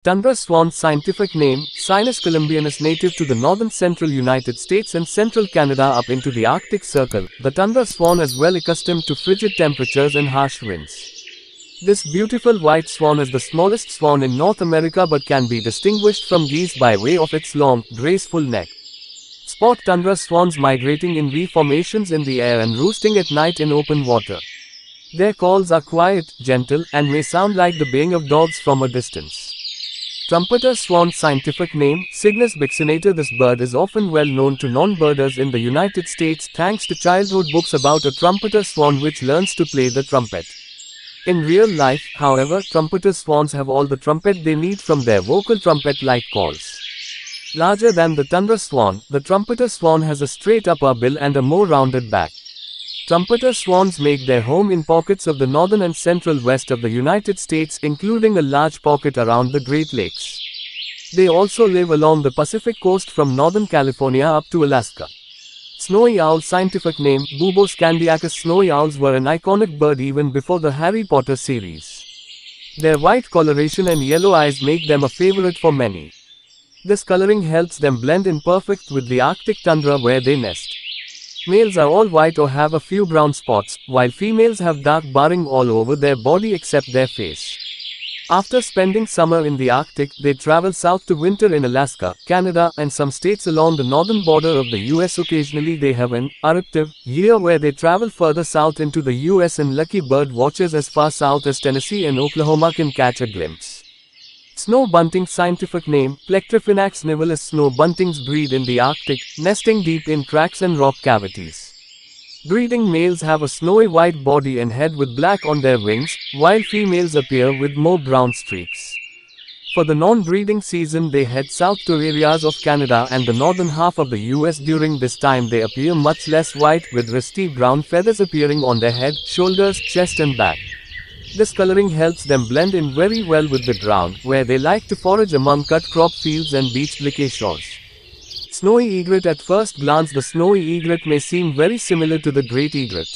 Tundra swan scientific name, Sinus columbianus native to the northern central United States and central Canada up into the Arctic Circle. The tundra swan is well accustomed to frigid temperatures and harsh winds. This beautiful white swan is the smallest swan in North America but can be distinguished from these by way of its long, graceful neck. Spot tundra swans migrating in V formations in the air and roosting at night in open water. Their calls are quiet, gentle, and may sound like the baying of dogs from a distance. Trumpeter swan scientific name, Cygnus buccinator. This bird is often well known to non-birders in the United States thanks to childhood books about a trumpeter swan which learns to play the trumpet. In real life, however, trumpeter swans have all the trumpet they need from their vocal trumpet-like calls. Larger than the tundra swan, the trumpeter swan has a straight upper bill and a more rounded back. Trumpeter swans make their home in pockets of the northern and central west of the United States, including a large pocket around the Great Lakes. They also live along the Pacific coast from northern California up to Alaska. Snowy owl scientific name, Buboscandiacus. Snowy owls were an iconic bird even before the Harry Potter series. Their white coloration and yellow eyes make them a favorite for many. This coloring helps them blend in perfect with the Arctic tundra where they nest. Males are all white or have a few brown spots, while females have dark barring all over their body except their face. After spending summer in the Arctic, they travel south to winter in Alaska, Canada, and some states along the northern border of the US. Occasionally they have an eruptive year where they travel further south into the US, and lucky bird watchers as far south as Tennessee and Oklahoma can catch a glimpse. Snow bunting scientific name, Plectrophynax nivalis. Snow buntings breed in the Arctic, nesting deep in cracks and rock cavities. Breeding males have a snowy white body and head with black on their wings, while females appear with more brown streaks. For the non-breeding season they head south to areas of Canada and the northern half of the US. During this time they appear much less white, with rusty brown feathers appearing on their head, shoulders, chest and back. This coloring helps them blend in very well with the ground, where they like to forage among cut crop fields and beached lake shores. Snowy egret. At first glance the snowy egret may seem very similar to the great egret.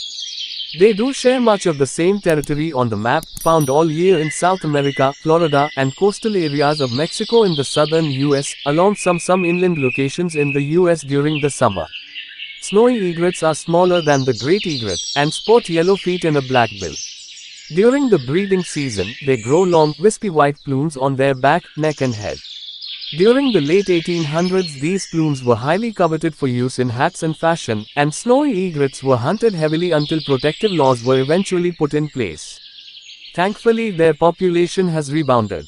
They do share much of the same territory on the map, found all year in South America, Florida, and coastal areas of Mexico in the southern US, along some inland locations in the US during the summer. Snowy egrets are smaller than the great egret, and sport yellow feet and a black bill. During the breeding season, they grow long, wispy white plumes on their back, neck and head. During the late 1800s these plumes were highly coveted for use in hats and fashion, and snowy egrets were hunted heavily until protective laws were eventually put in place. Thankfully their population has rebounded.